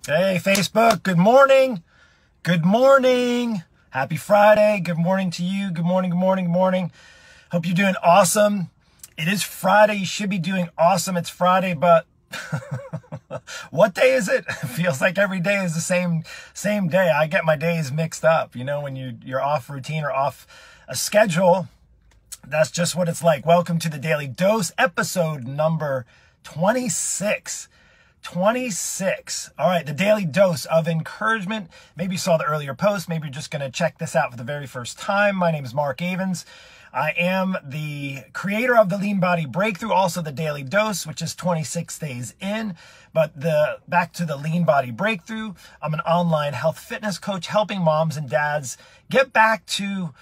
Hey, Facebook, good morning. Good morning. Happy Friday. Good morning to you. Good morning, good morning, good morning. Hope you're doing awesome. It is Friday. You should be doing awesome. It's Friday, but what day is it? It feels like every day is the same day. I get my days mixed up. You know, when you're off routine or off a schedule, that's just what it's like. Welcome to the Daily Dose, episode number 26. 26. All right, the Daily Dose of Encouragement. Maybe you saw the earlier post. Maybe you're just going to check this out for the very first time. My name is Mark Avens. I am the creator of the Lean Body Breakthrough, also the Daily Dose, which is 26 days in. But back to the Lean Body Breakthrough, I'm an online health fitness coach helping moms and dads get back to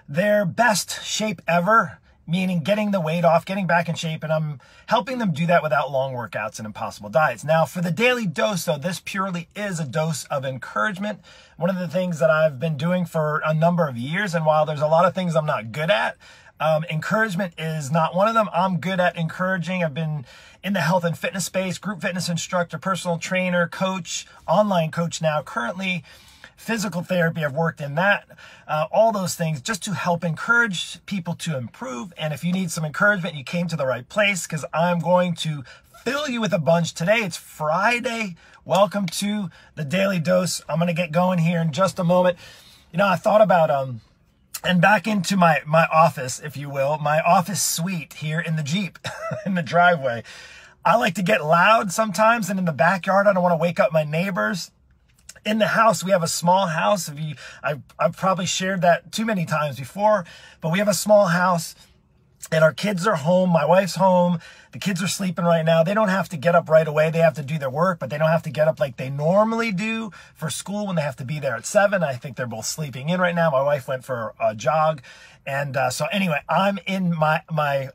their best shape ever, meaning getting the weight off, getting back in shape, and I'm helping them do that without long workouts and impossible diets. Now, for the Daily Dose, though, this purely is a dose of encouragement. One of the things that I've been doing for a number of years, and while there's a lot of things I'm not good at, encouragement is not one of them. I'm good at encouraging. I've been in the health and fitness space, group fitness instructor, personal trainer, coach, online coach now, currently physical therapy. I've worked in that, all those things just to help encourage people to improve. And if you need some encouragement, you came to the right place because I'm going to fill you with a bunch today. It's Friday. Welcome to the Daily Dose. I'm going to get going here in just a moment. You know, I thought about, and back into my office, if you will, my office suite here in the Jeep, in the driveway. I like to get loud sometimes, and in the backyard, I don't want to wake up my neighbors. In the house, we have a small house. I've probably shared that too many times before, but we have a small house and our kids are home. My wife's home. The kids are sleeping right now. They don't have to get up right away. They have to do their work, but they don't have to get up like they normally do for school when they have to be there at 7. I think they're both sleeping in right now. My wife went for a jog. And so anyway, I'm in my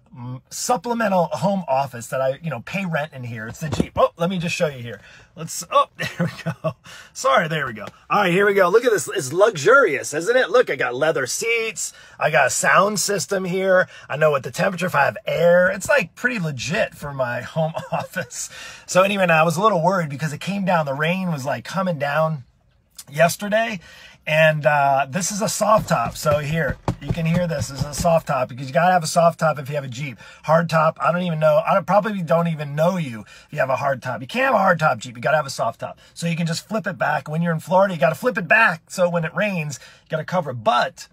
supplemental home office that I, pay rent in here. It's the Jeep. Oh, let me just show you here. Oh, there we go. Sorry, there we go. All right, here we go. Look at this. It's luxurious, isn't it? Look, I got leather seats. I got a sound system here. I know what the temperature, if I have air. It's like pretty legit for my home office. So anyway, now I was a little worried because it came down. The rain was like coming down yesterday. And this is a soft top. So here, you can hear this. This is a soft top because you got to have a soft top if you have a Jeep. Hard top, I don't even know. I probably don't even know you if you have a hard top. You can't have a hard top Jeep. You got to have a soft top. So you can just flip it back. When you're in Florida, you got to flip it back. So when it rains, you got to cover it. But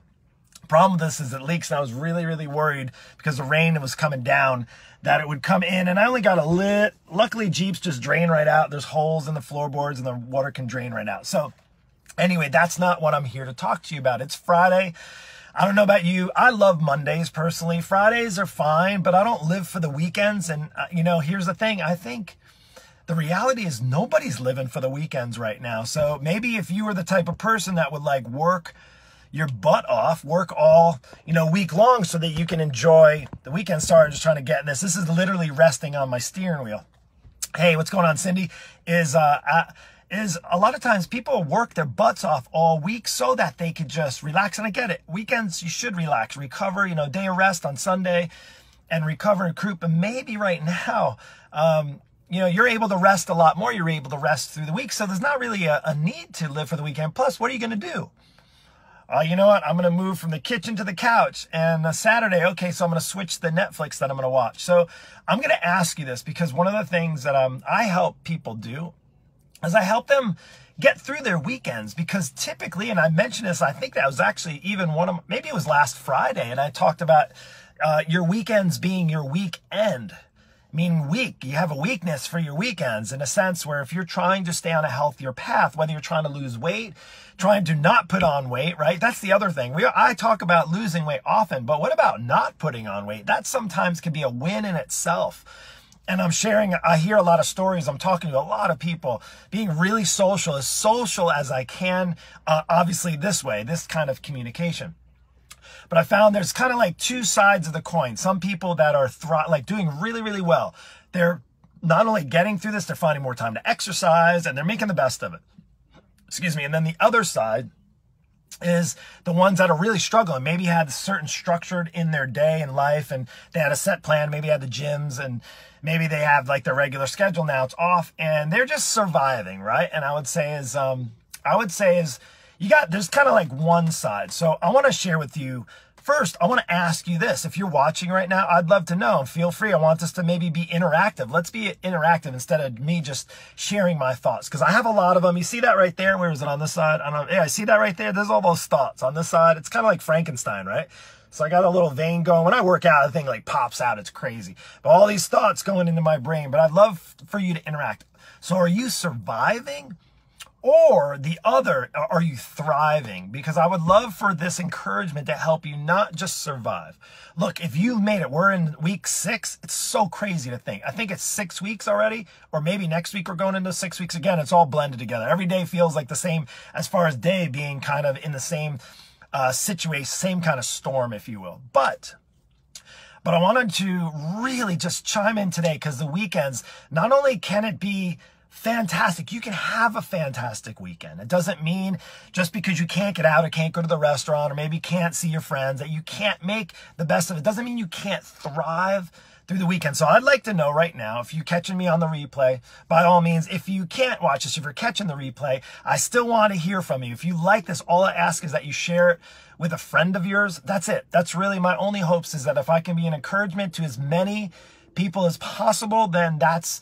the problem with this is it leaks. And I was really, really worried because the rain was coming down that it would come in. And I only got a lit. Luckily, Jeeps just drain right out. There's holes in the floorboards and the water can drain right out. So anyway, that's not what I'm here to talk to you about. It's Friday. I don't know about you. I love Mondays personally. Fridays are fine, but I don't live for the weekends. And, here's the thing. I think the reality is nobody's living for the weekends right now. So maybe if you were the type of person that would like work your butt off, work all, week long so that you can enjoy the weekend. Sorry, I'm just trying to get in this. This is literally resting on my steering wheel. Hey, what's going on, Cindy? Is a lot of times people work their butts off all week so that they could just relax. And I get it. Weekends, you should relax, recover, day of rest on Sunday and recover and recruit. But maybe right now, you're able to rest a lot more. You're able to rest through the week. So there's not really a need to live for the weekend. Plus, what are you going to do? You know what? I'm going to move from the kitchen to the couch. And Saturday, okay, so I'm going to switch the Netflix that I'm going to watch. So I'm going to ask you this because one of the things that I help people do as I help them get through their weekends, because typically, and I mentioned this, I think that was actually even maybe it was last Friday, and I talked about your weekends being your weekend, meaning weak. You have a weakness for your weekends in a sense where if you're trying to stay on a healthier path, whether you're trying to lose weight, trying to not put on weight, right? That's the other thing. I talk about losing weight often, but what about not putting on weight? That sometimes can be a win in itself. And I hear a lot of stories. I'm talking to a lot of people, being really social as I can, obviously this way, this kind of communication. But I found there's kind of like two sides of the coin. Some people that are doing really, really well. They're not only getting through this, they're finding more time to exercise and they're making the best of it. Excuse me. And then the other side is the ones that are really struggling, maybe had certain structured in their day and life, and they had a set plan, maybe had the gyms, and maybe they have like their regular schedule, now it's off, and they're just surviving, right? And I would say is there's kind of like one side. So I want to share with you, first, I want to ask you this. If you're watching right now, I'd love to know. Feel free. I want this to maybe be interactive. Let's be interactive instead of me just sharing my thoughts, because I have a lot of them. You see that right there? Where is it on this side? I don't know. Yeah, I see that right there. There's all those thoughts on this side. It's kind of like Frankenstein, right? So I got a little vein going. When I work out, the thing like pops out. It's crazy. But all these thoughts going into my brain. But I'd love for you to interact. So are you surviving? Or the other, are you thriving? Because I would love for this encouragement to help you not just survive. Look, if you've made it, we're in week 6. It's so crazy to think. I think it's 6 weeks already, or maybe next week we're going into 6 weeks again. It's all blended together. Every day feels like the same as far as day being kind of in the same situation, same kind of storm, if you will. But I wanted to really just chime in today, because the weekends, not only can it be fantastic, you can have a fantastic weekend. It doesn't mean just because you can't get out or can't go to the restaurant or maybe can't see your friends that you can't make the best of it. Doesn't mean you can't thrive through the weekend. So I'd like to know right now, if you're catching me on the replay, by all means, if you can't watch this, if you're catching the replay, I still want to hear from you. If you like this, all I ask is that you share it with a friend of yours. That's it. That's really my only hopes, is that if I can be an encouragement to as many people as possible, then that's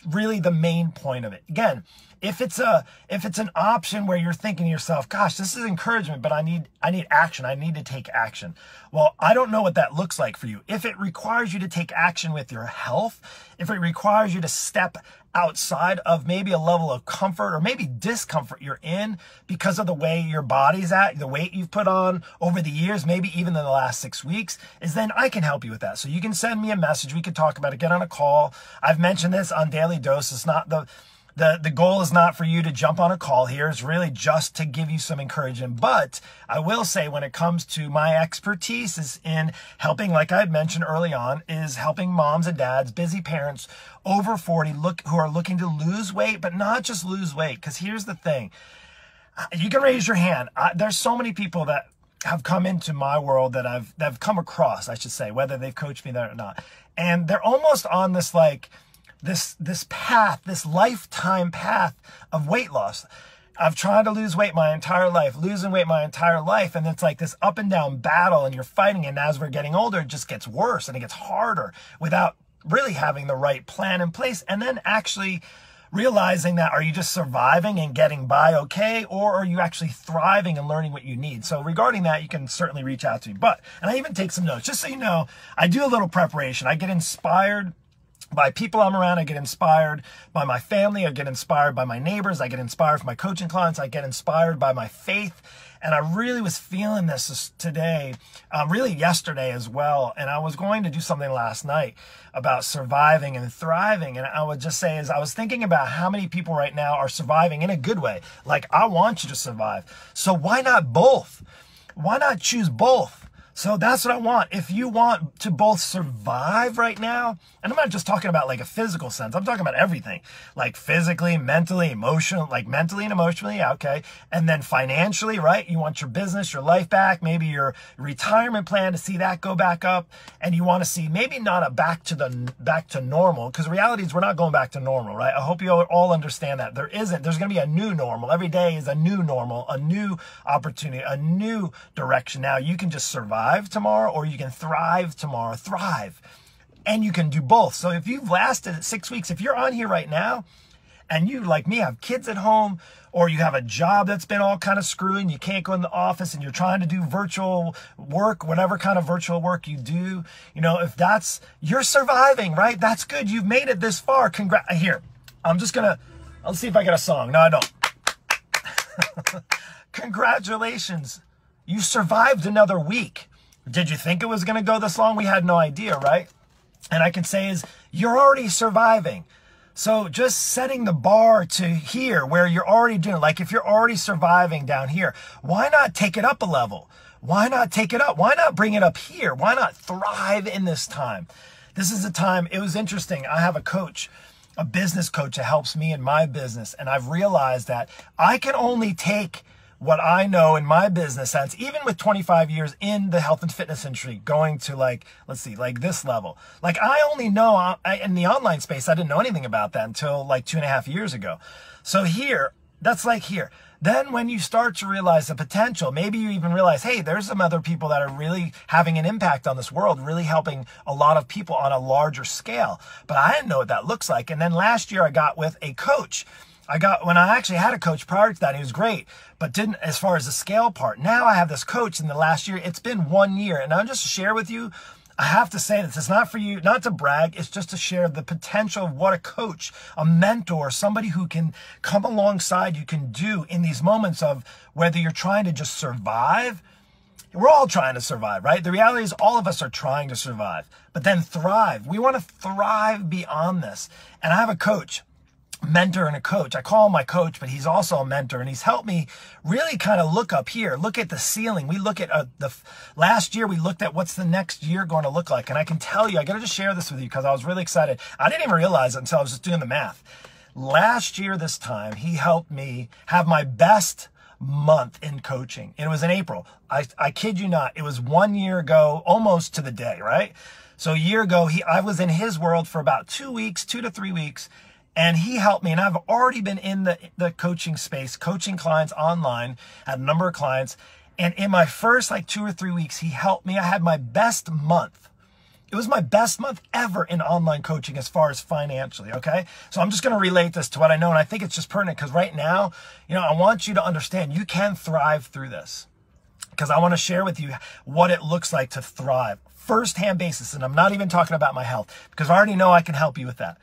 really the main point of it. Again, if it's an option where you're thinking to yourself, gosh, this is encouragement, but I need action. I need to take action. Well, I don't know what that looks like for you. If it requires you to take action with your health, if it requires you to step outside of maybe a level of comfort or maybe discomfort you're in because of the way your body's at, the weight you've put on over the years, maybe even in the last 6 weeks, is then I can help you with that. So you can send me a message. We could talk about it, get on a call. I've mentioned this on Daily Dose. It's not the goal is not for you to jump on a call here. It's really just to give you some encouragement. But I will say, when it comes to my expertise is in helping, like I had mentioned early on, is helping moms and dads, busy parents over 40 who are looking to lose weight, but not just lose weight. Because here's the thing. You can raise your hand. There's so many people that have come into my world that I've come across, I should say, whether they've coached me there or not. And they're almost on this like, this path, this lifetime path of weight loss. I've tried to lose weight my entire life, losing weight my entire life. And it's like this up and down battle, and you're fighting. And as we're getting older, it just gets worse and it gets harder without really having the right plan in place. And then actually realizing that, are you just surviving and getting by okay? Or are you actually thriving and learning what you need? So regarding that, you can certainly reach out to me. And I even take some notes, just so you know, I do a little preparation. I get inspired by people I'm around. I get inspired by my family. I get inspired by my neighbors. I get inspired from my coaching clients. I get inspired by my faith. And I really was feeling this today, really yesterday as well. And I was going to do something last night about surviving and thriving. And I would just say, as I was thinking about how many people right now are surviving in a good way, like I want you to survive. So why not both? Why not choose both? So that's what I want. If you want to both survive right now, and I'm not just talking about like a physical sense, I'm talking about everything, like physically, mentally, emotionally, like mentally and emotionally, okay. And then financially, right? You want your business, your life back, maybe your retirement plan to see that go back up. And you want to see maybe not a back to normal, because reality is we're not going back to normal, right? I hope you all understand that. There's going to be a new normal. Every day is a new normal, a new opportunity, a new direction. Now you can just survive tomorrow, or you can thrive tomorrow. Thrive. And you can do both. So if you've lasted 6 weeks, if you're on here right now and you, like me, have kids at home, or you have a job that's been all kind of screwy and you can't go in the office and you're trying to do virtual work, whatever kind of virtual work you do, if you're surviving, right? That's good. You've made it this far. Here, I'll see if I get a song. No, I don't. Congratulations. You survived another week. Did you think it was going to go this long? We had no idea, right? And I can say is you're already surviving. So just setting the bar to here where you're already doing, like if you're already surviving down here, why not take it up a level? Why not take it up? Why not bring it up here? Why not thrive in this time? This is a time, it was interesting. I have a coach, a business coach that helps me in my business. And I've realized that I can only take what I know in my business sense, even with 25 years in the health and fitness industry, going to like, let's see, like this level. Like I only know in the online space, I didn't know anything about that until like 2.5 years ago. So here, that's like here. Then when you start to realize the potential, maybe you even realize, hey, there's some other people that are really having an impact on this world, really helping a lot of people on a larger scale. But I didn't know what that looks like. And then last year I got with a coach. When I actually had a coach prior to that, he was great, but didn't as far as the scale part. Now I have this coach in the last year. It's been 1 year. And I'll just share with you, I have to say this, it's not for you, not to brag, it's just to share the potential of what a coach, a mentor, somebody who can come alongside you can do in these moments of whether you're trying to just survive. We're all trying to survive, right? The reality is all of us are trying to survive, but then thrive. We want to thrive beyond this. And I have a coach, mentor and a coach. I call him my coach, but he's also a mentor, and he's helped me really kind of look up here, look at the ceiling. We look at last year, we looked at what's the next year going to look like. And I can tell you, I got to just share this with you because I was really excited. I didn't even realize it until I was just doing the math. Last year, this time, he helped me have my best month in coaching. It was in April. I kid you not. It was 1 year ago, almost to the day, right? So a year ago, I was in his world for about 2 weeks, 2 to 3 weeks. And he helped me, and I've already been in the coaching space, coaching clients online, had a number of clients. And in my first like 2 or 3 weeks, he helped me. I had my best month. It was my best month ever in online coaching as far as financially, okay? So I'm just going to relate this to what I know, and I think it's just pertinent because right now, I want you to understand you can thrive through this because I want to share with you what it looks like to thrive. First-hand basis, and I'm not even talking about my health because I already know I can help you with that.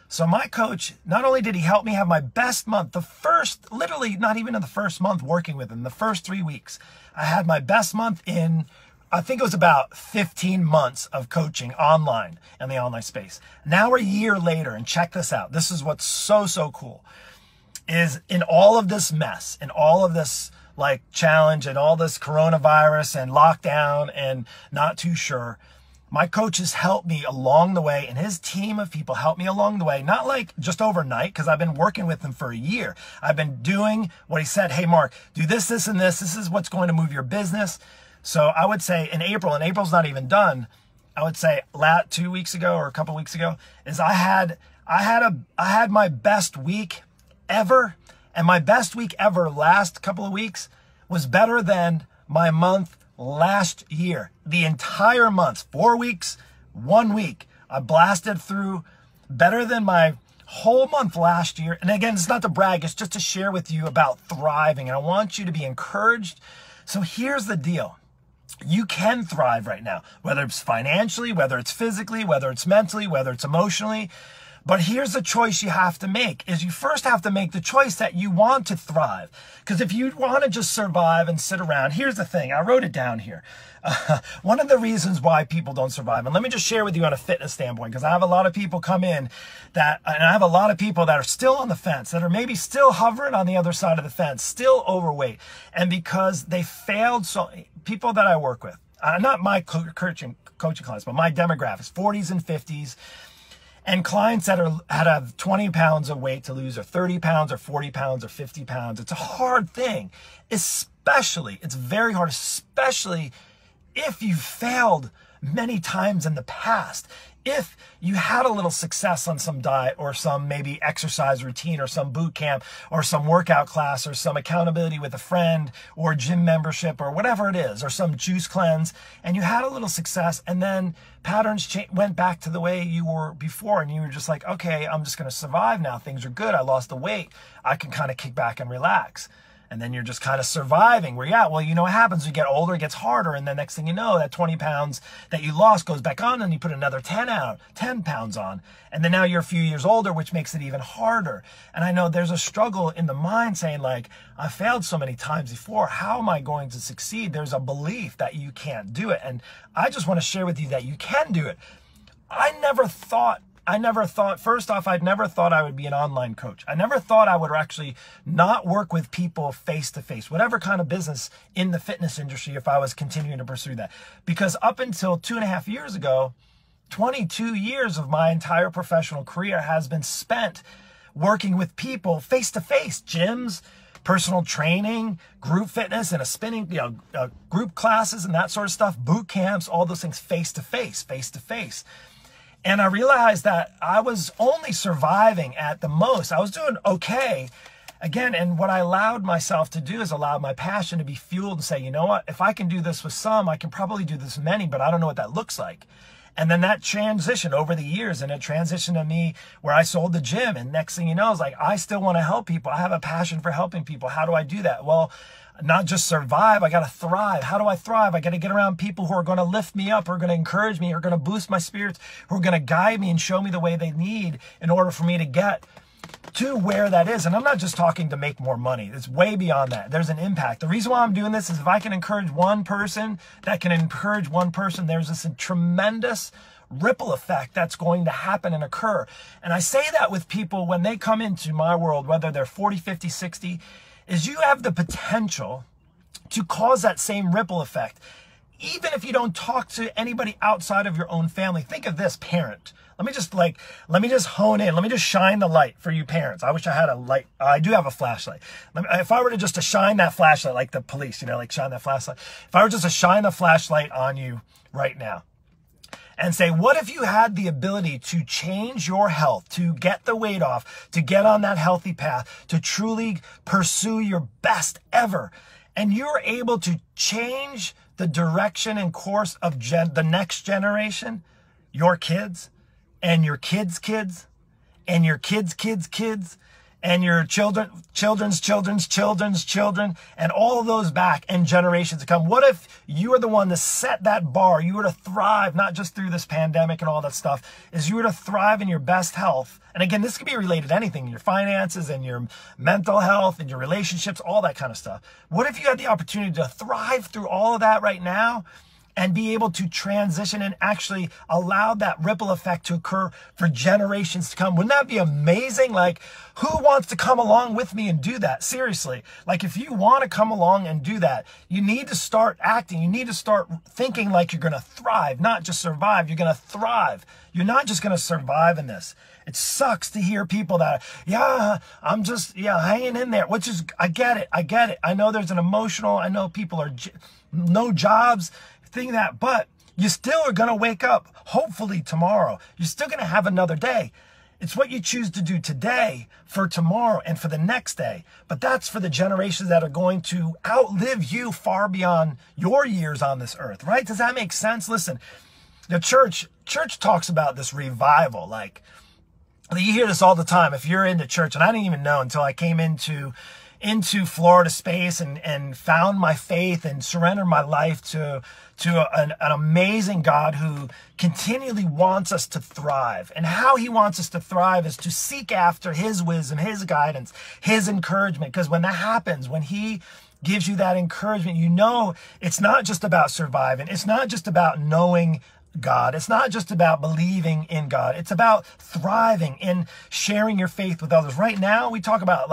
So my coach, not only did he help me have my best month, literally not even in the first month working with him, the first 3 weeks, I had my best month in, I think it was about 15 months of coaching online in the online space. Now we're a year later, and check this out. This is what's so, so cool, is in all of this mess, in all of this like challenge and all this coronavirus and lockdown and not too sure, my coaches helped me along the way, and his team of people helped me along the way. Not like just overnight, because I've been working with them for a year. I've been doing what he said. Hey, Mark, do this, this, and this. This is what's going to move your business. So I would say in April, and April's not even done, I would say 2 weeks ago or a couple weeks ago, is I had my best week ever, and my best week ever last couple of weeks was better than my month last year. The entire month, 4 weeks, 1 week, I blasted through better than my whole month last year. And again, it's not to brag, it's just to share with you about thriving. And I want you to be encouraged. So here's the deal. You can thrive right now, whether it's financially, whether it's physically, whether it's mentally, whether it's emotionally. But here's the choice you have to make, is you first have to make the choice that you want to thrive. Because if you want to just survive and sit around, here's the thing, I wrote it down here. One of the reasons why people don't survive, and let me just share with you on a fitness standpoint, because I have a lot of people come in and I have a lot of people that are still on the fence, that are maybe still hovering on the other side of the fence, still overweight. And because they failed, so people that I work with, not my coaching clients, but my demographics, 40s and 50s, and clients that have 20 pounds of weight to lose, or 30 pounds, or 40 pounds, or 50 pounds. It's a hard thing, especially, it's very hard, especially if you failed many times in the past. If you had a little success on some diet or some maybe exercise routine or some boot camp or some workout class or some accountability with a friend or gym membership or whatever it is, or some juice cleanse, and you had a little success and then patterns went back to the way you were before, and you were just like, okay, I'm just going to survive now. Things are good. I lost the weight. I can kind of kick back and relax. And then you're just kind of surviving where you're at. Well, you know what happens? You get older, it gets harder. And then next thing you know, that 20 pounds that you lost goes back on, and you put another 10 pounds on. And then now you're a few years older, which makes it even harder. And I know there's a struggle in the mind saying like, I failed so many times before. How am I going to succeed? There's a belief that you can't do it. And I just want to share with you that you can do it. I never thought, first off, I'd never thought I would be an online coach. I never thought I would actually not work with people face to face, whatever kind of business in the fitness industry, if I was continuing to pursue that. Because up until 2.5 years ago, 22 years of my entire professional career has been spent working with people face to face, gyms, personal training, group fitness, and a spinning, group classes and that sort of stuff, boot camps, all those things face to face. And I realized that I was only surviving at the most. I was doing okay. Again, and what I allowed myself to do is allow my passion to be fueled and say, you know what, if I can do this with some, I can probably do this with many, but I don't know what that looks like. And then that transitioned over the years, and it transitioned to me where I sold the gym. And next thing you know, it's like, I still want to help people. I have a passion for helping people. How do I do that? Well, not just survive, I got to thrive. How do I thrive? I got to get around people who are going to lift me up, who are going to encourage me, who are going to boost my spirits, who are going to guide me and show me the way they need in order for me to get to where that is. And I'm not just talking to make more money. It's way beyond that. There's an impact. The reason why I'm doing this is if I can encourage one person, that can encourage one person, there's this tremendous ripple effect that's going to happen and occur. And I say that with people when they come into my world, whether they're 40, 50, 60, is you have the potential to cause that same ripple effect. Even if you don't talk to anybody outside of your own family. Think of this, parent. Let me just hone in. Let me just shine the light for you parents. I wish I had a light. I do have a flashlight. If I were to just to shine that flashlight like the police, like shine that flashlight. If I were just to shine the flashlight on you right now and say, what if you had the ability to change your health, to get the weight off, to get on that healthy path, to truly pursue your best ever, and you're able to change the direction and course of the next generation, your kids, and your kids' kids, and your kids' kids' kids, and your children's children, and all of those back and generations to come. What if you were the one to set that bar? You were to thrive, not just through this pandemic and all that stuff, is you were to thrive in your best health. And again, this could be related to anything, your finances and your mental health and your relationships, all that kind of stuff. What if you had the opportunity to thrive through all of that right now and be able to transition and actually allow that ripple effect to occur for generations to come? Wouldn't that be amazing? Like, who wants to come along with me and do that? Seriously. Like, if you want to come along and do that, you need to start acting. You need to start thinking like you're going to thrive, not just survive. You're going to thrive. You're not just going to survive in this. It sucks to hear people that, I'm just, hanging in there, which is, I get it. I know there's an emotional, I know people are no jobs, that, but you still are going to wake up, hopefully tomorrow. You're still going to have another day. It's what you choose to do today for tomorrow and for the next day. But that's for the generations that are going to outlive you far beyond your years on this earth, right? Does that make sense? Listen, the church talks about this revival. Like, you hear this all the time. If you're into church, and I didn't even know until I came into Florida space and found my faith and surrendered my life to an amazing God who continually wants us to thrive. And how he wants us to thrive is to seek after his wisdom, his guidance, his encouragement. Because when that happens, when he gives you that encouragement, it's not just about surviving. It's not just about knowing God. It's not just about believing in God. It's about thriving in sharing your faith with others. Right now, we talk about,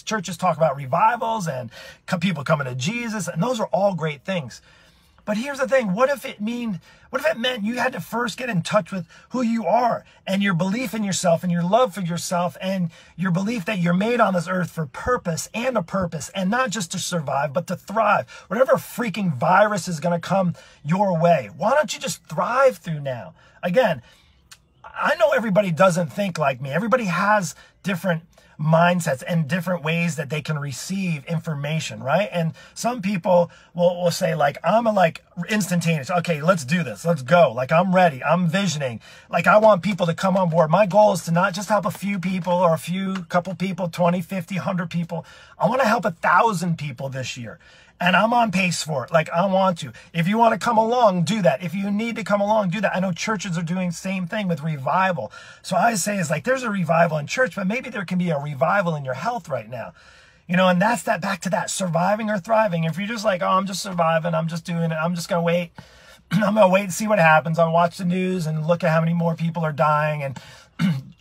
churches talk about revivals and people coming to Jesus, and those are all great things. But here's the thing. What if it meant you had to first get in touch with who you are and your belief in yourself and your love for yourself and your belief that you're made on this earth for purpose and a purpose, and not just to survive, but to thrive. Whatever freaking virus is going to come your way, why don't you just thrive through now? Again, I know everybody doesn't think like me. Everybody has different mindsets and different ways that they can receive information, right? And some people will say, I'm instantaneous. Okay, let's do this. Let's go. I'm ready. I'm visioning. I want people to come on board. My goal is to not just help a few people or couple people, 20, 50, 100 people. I want to help 1,000 people this year. And I'm on pace for it. I want to. If you want to come along, do that. If you need to come along, do that. I know churches are doing the same thing with revival. So I say there's a revival in church, but maybe there can be a revival in your health right now. And that's back to that surviving or thriving. If you're just I'm just surviving, I'm just doing it, I'm just going to wait. I'm going to wait and see what happens. I'll watch the news and look at how many more people are dying and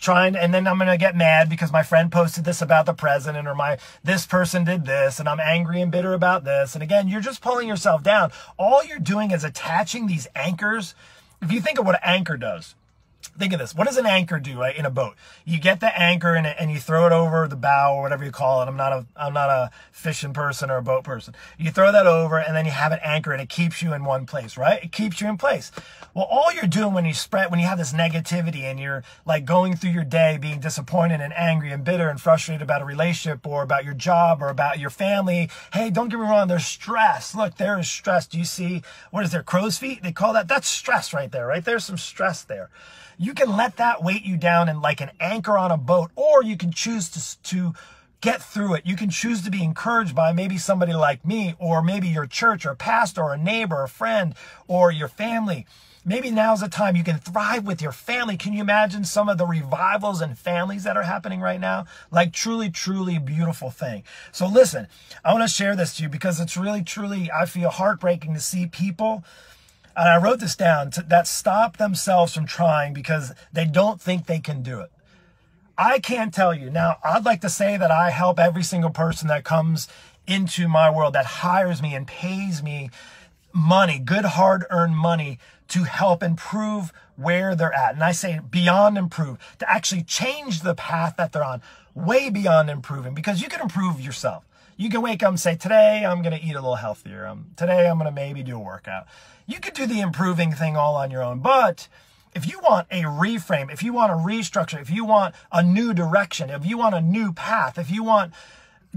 and then I'm going to get mad because my friend posted this about the president, or this person did this, and I'm angry and bitter about this. And again, you're just pulling yourself down. All you're doing is attaching these anchors. If you think of what an anchor does, Think of this. What does an anchor do, right, in a boat? You get the anchor and you throw it over the bow or whatever you call it. I'm not a fishing person or a boat person. You throw that over and then you have an anchor and it keeps you in one place, right? It keeps you in place. Well, all you're doing when you have this negativity and you're like going through your day being disappointed and angry and bitter and frustrated about a relationship or about your job or about your family. Hey, don't get me wrong. There's stress. Look, there is stress. Do you see, what is there, crow's feet? They call that. That's stress right there, right? There's some stress there. You can let that weight you down and like an anchor on a boat, or you can choose to get through it. You can choose to be encouraged by maybe somebody like me, or maybe your church or pastor or a neighbor or a friend or your family. Maybe now's the time you can thrive with your family. Can you imagine some of the revivals and families that are happening right now? Like truly, truly beautiful thing. So listen, I want to share this to you because it's really, truly, I feel heartbreaking to see people, and I wrote this down, that stop themselves from trying because they don't think they can do it. I can't tell you. Now, I'd like to say that I help every single person that comes into my world, that hires me and pays me money, good hard-earned money, to help improve where they're at. And I say beyond improve, to actually change the path that they're on, way beyond improving, because you can improve yourself. You can wake up and say, today I'm going to eat a little healthier. Today I'm going to maybe do a workout. You could do the improving thing all on your own. But if you want a reframe, if you want a restructure, if you want a new direction, if you want a new path, if you want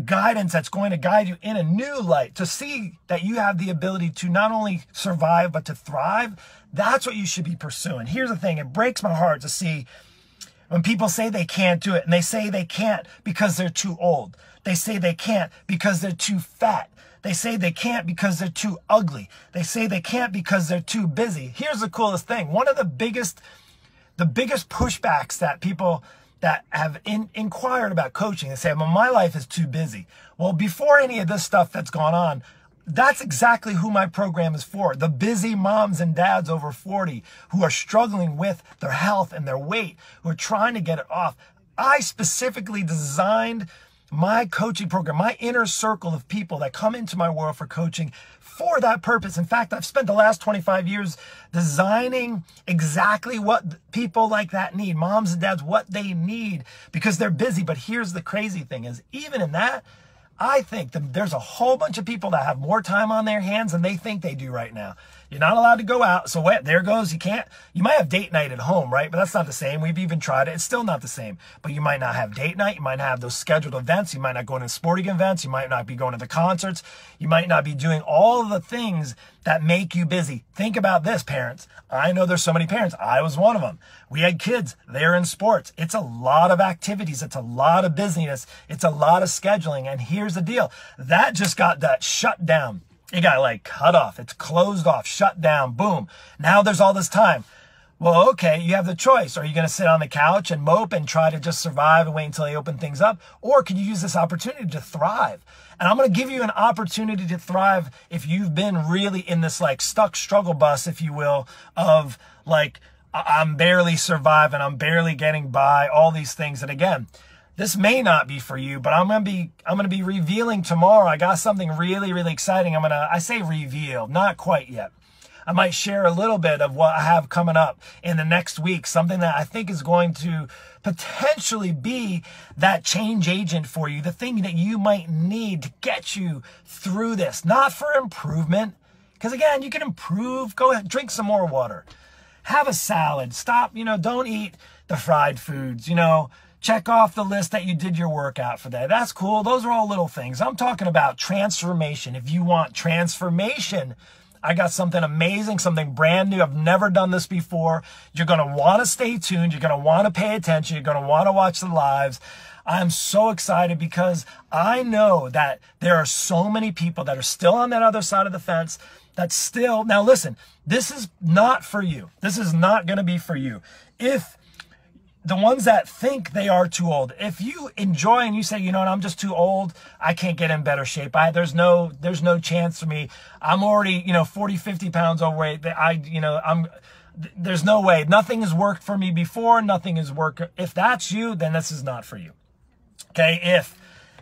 guidance that's going to guide you in a new light, to see that you have the ability to not only survive, but to thrive, that's what you should be pursuing. Here's the thing. It breaks my heart to see when people say they can't do it, and they say they can't because they're too old. They say they can't because they're too fat. They say they can't because they're too ugly. They say they can't because they're too busy. Here's the coolest thing. One of the biggest pushbacks that people that have inquired about coaching, they say, well, my life is too busy. Well, before any of this stuff that's gone on, that's exactly who my program is for. The busy moms and dads over 40 who are struggling with their health and their weight, who are trying to get it off. I specifically designed my coaching program, my inner circle of people that come into my world for coaching for that purpose. In fact, I've spent the last 25 years designing exactly what people like that need, moms and dads, what they need, because they're busy. But here's the crazy thing is, even in that, I think that there's a whole bunch of people that have more time on their hands than they think they do right now. You're not allowed to go out. So what? There goes. You might have date night at home, right? But that's not the same. We've even tried it. It's still not the same. But you might not have date night. You might not have those scheduled events. You might not go to sporting events. You might not be going to the concerts. You might not be doing all of the things that make you busy. Think about this, parents. I know there's so many parents. I was one of them. We had kids. They're in sports. It's a lot of activities. It's a lot of busyness. It's a lot of scheduling. And here's the deal. That just got that shut down. It got like cut off. It's closed off, shut down, boom. Now there's all this time. Well, okay, you have the choice. Are you going to sit on the couch and mope and try to just survive and wait until they open things up? Or can you use this opportunity to thrive? And I'm going to give you an opportunity to thrive if you've been really in this like stuck struggle bus, if you will, of like, I'm barely surviving, I'm barely getting by, all these things. And again, this may not be for you, but I'm going to be revealing tomorrow. I got something really, really exciting. I say reveal, not quite yet. I might share a little bit of what I have coming up in the next week, something that I think is going to potentially be that change agent for you, the thing that you might need to get you through this, not for improvement. Because again, you can improve, go ahead, drink some more water, have a salad, stop, don't eat the fried foods, check off the list that you did your workout for that. That's cool. Those are all little things. I'm talking about transformation. If you want transformation, I got something amazing, something brand new. I've never done this before. You're going to want to stay tuned. You're going to want to pay attention. You're going to want to watch the lives. I'm so excited because I know that there are so many people that are still on that other side of the fence that still, now listen, this is not for you. This is not going to be for you. If the ones that think they are too old, if you enjoy and you say, I'm just too old, I can't get in better shape. There's no chance for me. I'm already, 40, 50 pounds overweight. There's no way. Nothing has worked for me before. Nothing has worked. If that's you, then this is not for you. Okay.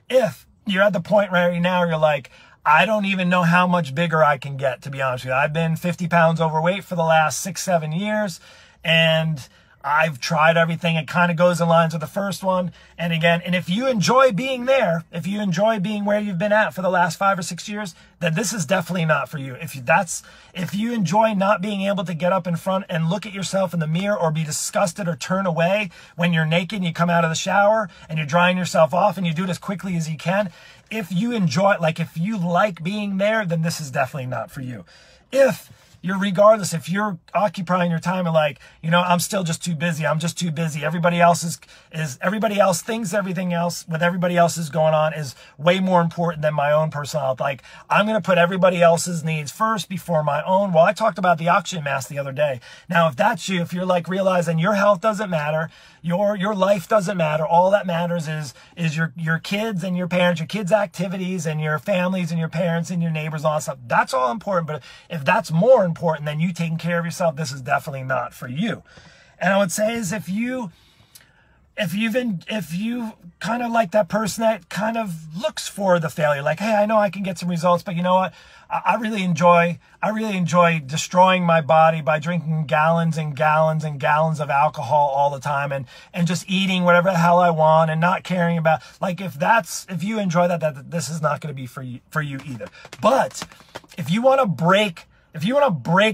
If you're at the point right now, you're like, I don't even know how much bigger I can get, to be honest with you. I've been 50 pounds overweight for the last 6-7 years, and I've tried everything. It kind of goes in lines with the first one. And again, and if you enjoy being there, if you enjoy being where you've been at for the last 5 or 6 years, then this is definitely not for you. If you enjoy not being able to get up in front and look at yourself in the mirror or be disgusted or turn away when you're naked and you come out of the shower and you're drying yourself off and you do it as quickly as you can, if you enjoy it, like if you like being there, then this is definitely not for you. If you're occupying your time and like, I'm still just too busy. I'm just too busy. Everybody else thinks everything else with everybody else is going on is way more important than my own personal health. Like, I'm going to put everybody else's needs first before my own. Well, I talked about the oxygen mask the other day. Now, if that's you, if you're like realizing your health doesn't matter, your life doesn't matter. All that matters is your kids and your parents, your kids' activities and your families and your parents and your neighbors and all that stuff. That's all important. But if that's more important than you taking care of yourself, this is definitely not for you. And I would say is if you kind of like that person that kind of looks for the failure, like, hey, I know I can get some results, but you know what? I really enjoy destroying my body by drinking gallons and gallons and gallons of alcohol all the time and just eating whatever the hell I want and not caring about, like, if you enjoy that this is not going to be for you either. But if you want to break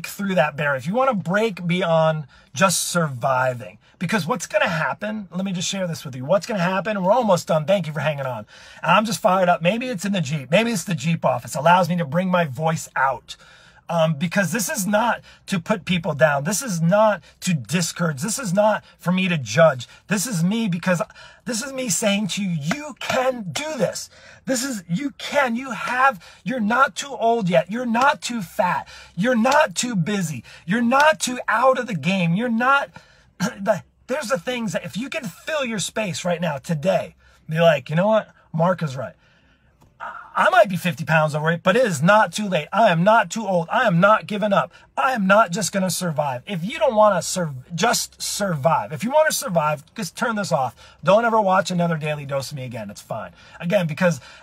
through that barrier, if you want to break beyond just surviving, because what's going to happen, let me just share this with you. What's going to happen, we're almost done. Thank you for hanging on. And I'm just fired up. Maybe it's in the Jeep. Maybe it's the Jeep office. It allows me to bring my voice out. Because this is not to put people down. This is not to discourage. This is not for me to judge. This is me saying to you, you can do this. You're not too old yet. You're not too fat. You're not too busy. You're not too out of the game. You're not, there's the things that if you can fill your space right now, today, be like, you know what? Mark is right. I might be 50 pounds overweight, but it is not too late. I am not too old. I am not giving up. I am not just going to survive. If you don't want to just survive, if you want to survive, just turn this off. Don't ever watch another Daily Dose of me again. It's fine. Again,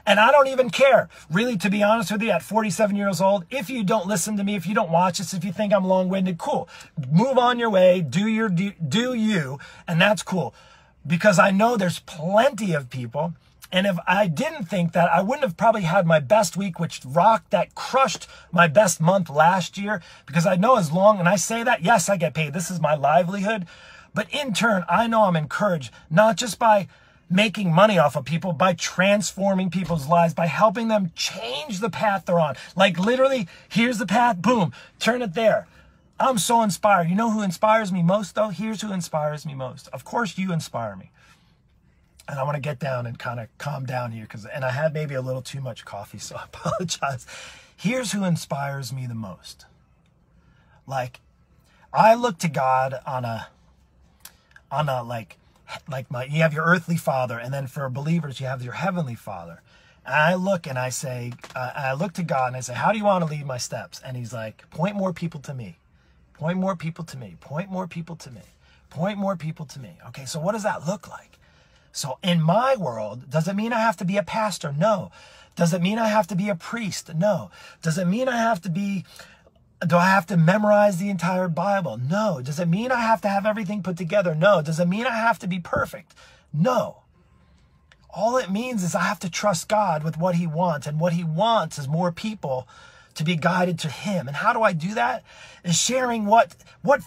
and I don't even care, really, to be honest with you, at 47 years old, if you don't listen to me, if you don't watch this, if you think I'm long-winded, cool. Move on your way, do you, and that's cool. Because I know there's plenty of people. And if I didn't think that, I wouldn't have probably had my best week, which crushed my best month last year, because I know and I say that, yes, I get paid. This is my livelihood. But in turn, I know I'm encouraged, not just by making money off of people, by transforming people's lives, by helping them change the path they're on. Like literally, here's the path, boom, turn it there. I'm so inspired. You know who inspires me most, though? Here's who inspires me most. Of course, you inspire me. And I want to get down and kind of calm down here and I had maybe a little too much coffee, so I apologize. Here's who inspires me the most. Like, I look to God on a you have your earthly father, and then for believers, you have your heavenly father. And I look to God and I say, how do you want to lead my steps? And he's like, point more people to me. Point more people to me. Point more people to me. Point more people to me. Okay, so what does that look like? So in my world, does it mean I have to be a pastor? No. Does it mean I have to be a priest? No. Does it mean do I have to memorize the entire Bible? No. Does it mean I have to have everything put together? No. Does it mean I have to be perfect? No. All it means is I have to trust God with what he wants, and what he wants is more people to be guided to him. And how do I do that? Is sharing what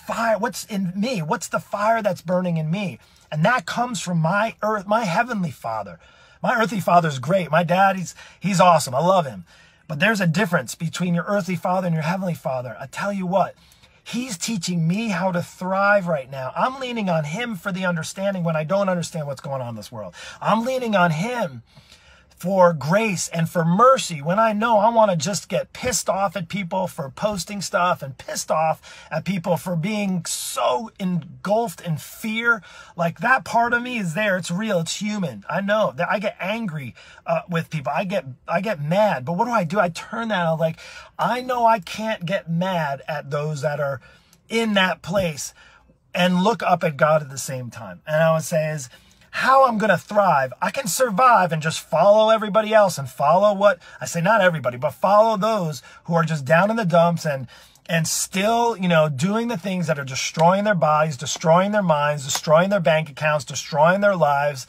fire, what's in me, what's the fire that's burning in me. And that comes from my heavenly father. My earthly father's great. My dad, he's awesome. I love him. But there's a difference between your earthly father and your heavenly father. I tell you what, he's teaching me how to thrive right now. I'm leaning on him for the understanding when I don't understand what's going on in this world. I'm leaning on him for grace and for mercy when I know I want to just get pissed off at people for posting stuff, and pissed off at people for being so engulfed in fear. Like, that part of me is there. It's real. It's human. I know that I get angry with people. I get mad. But what do? I turn that on. Like, I know I can't get mad at those that are in that place and look up at God at the same time. And I would say is, how I'm going to thrive. I can survive and just follow everybody else and follow not everybody, but follow those who are just down in the dumps and and still, doing the things that are destroying their bodies, destroying their minds, destroying their bank accounts, destroying their lives.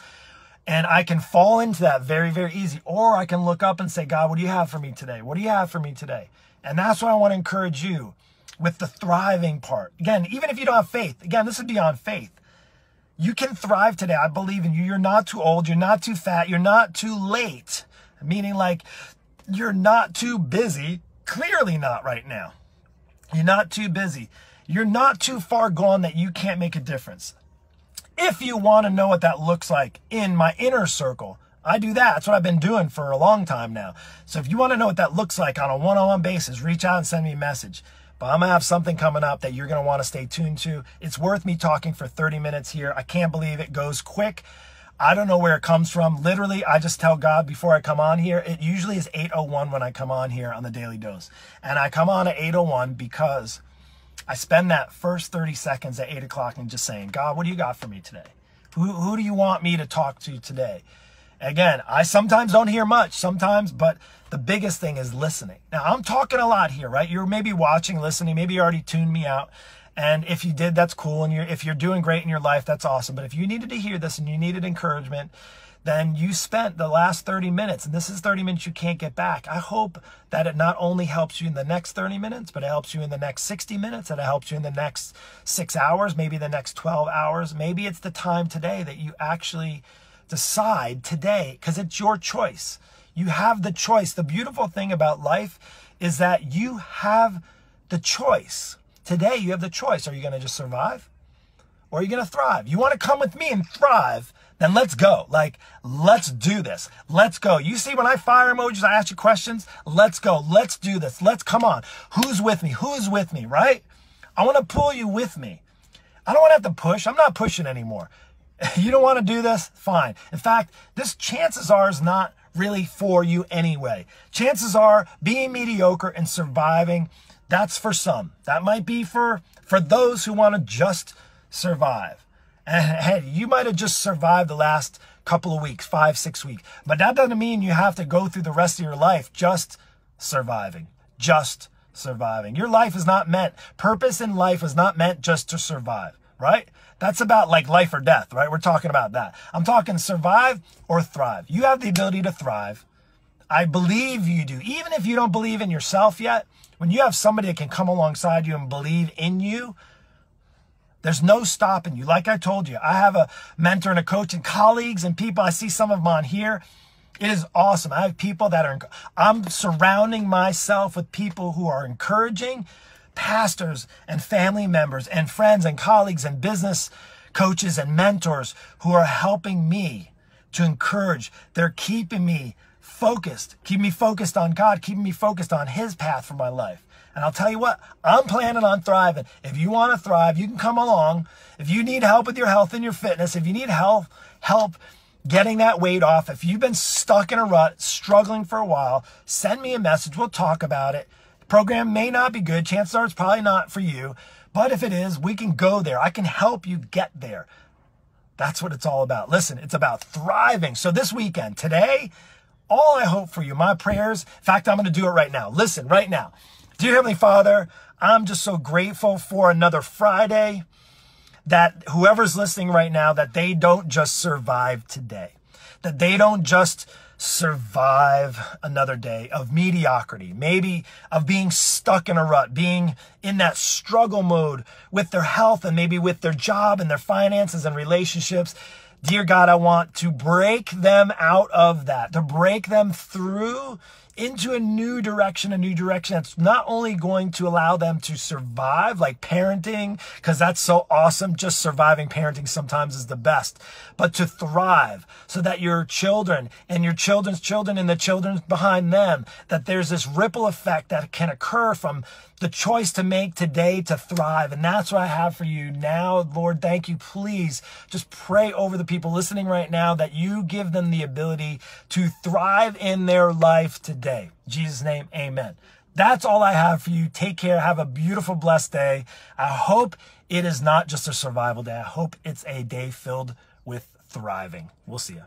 And I can fall into that very, very easy. Or I can look up and say, God, what do you have for me today? What do you have for me today? And that's what I want to encourage you with the thriving part. Again, even if you don't have faith, again, this is beyond faith. You can thrive today. I believe in you. You're not too old. You're not too fat. You're not too late. Meaning like you're not too busy. Clearly not right now. You're not too busy. You're not too far gone that you can't make a difference. If you want to know what that looks like in my inner circle, I do that. That's what I've been doing for a long time now. So if you want to know what that looks like on a one-on-one basis, reach out and send me a message. But I'm going to have something coming up that you're going to want to stay tuned to. It's worth me talking for 30 minutes here. I can't believe it goes quick. I don't know where it comes from. Literally, I just tell God before I come on here. It usually is 8:01 when I come on here on the Daily Dose. And I come on at 8:01 because I spend that first 30 seconds at 8 o'clock and just saying, God, what do you got for me today? Who do you want me to talk to today? Again, I sometimes don't hear much, but the biggest thing is listening. Now, I'm talking a lot here, right? You're maybe watching, listening, maybe you already tuned me out. And if you did, that's cool. And if you're doing great in your life, that's awesome. But if you needed to hear this and you needed encouragement, then you spent the last 30 minutes, and this is 30 minutes you can't get back. I hope that it not only helps you in the next 30 minutes, but it helps you in the next 60 minutes, and it helps you in the next 6 hours, maybe the next 12 hours. Maybe it's the time today that you actually decide today, because it's your choice. You have the choice. The beautiful thing about life is that you have the choice. Today, you have the choice. Are you going to just survive? Or are you going to thrive? You want to come with me and thrive? Then let's go. Let's do this. Let's go. You see when I fire emojis, I ask you questions. Let's go. Let's do this. Come on. Who's with me? Who's with me, right? I want to pull you with me. I don't want to have to push. I'm not pushing anymore. You don't want to do this? Fine. In fact, this chances are is not really for you anyway. Chances are being mediocre and surviving, that's for some. That might be for those who want to just survive. And hey, you might have just survived the last couple of weeks, 5, 6 weeks. But that doesn't mean you have to go through the rest of your life just surviving. Just surviving. Your life is not meant, purpose in life is not meant just to survive, right? That's about like life or death, right? We're talking about that. I'm talking survive or thrive. You have the ability to thrive. I believe you do. Even if you don't believe in yourself yet, when you have somebody that can come alongside you and believe in you, there's no stopping you. Like I told you, I have a mentor and a coach and colleagues and people. I see some of them on here. It is awesome. I have people I'm surrounding myself with people who are encouraging, pastors and family members and friends and colleagues and business coaches and mentors who are helping me to encourage. They're keeping me focused, keeping me focused on God, keeping me focused on His path for my life. And I'll tell you what, I'm planning on thriving. If you want to thrive, you can come along. If you need help with your health and your fitness, if you need help getting that weight off, if you've been stuck in a rut, struggling for a while, send me a message. We'll talk about it. The program may not be good. Chances are it's probably not for you. But if it is, we can go there. I can help you get there. That's what it's all about. Listen, it's about thriving. So this weekend, today, all I hope for you, my prayers, in fact, I'm going to do it right now. Listen, right now. Dear Heavenly Father, I'm just so grateful for another Friday, that whoever's listening right now, that they don't just survive today, that they don't just survive another day of mediocrity, maybe of being stuck in a rut, being in that struggle mode with their health and maybe with their job and their finances and relationships. Dear God, I want to break them out of that, to break them through into a new direction that's not only going to allow them to survive, like parenting, because that's so awesome. Just surviving parenting sometimes is the best, but to thrive so that your children and your children's children and the children behind them, that there's this ripple effect that can occur from the choice to make today to thrive. And that's what I have for you now. Lord, thank you. Please just pray over the people listening right now that you give them the ability to thrive in their life today. In Jesus' name, amen. That's all I have for you. Take care. Have a beautiful, blessed day. I hope it is not just a survival day. I hope it's a day filled with thriving. We'll see ya.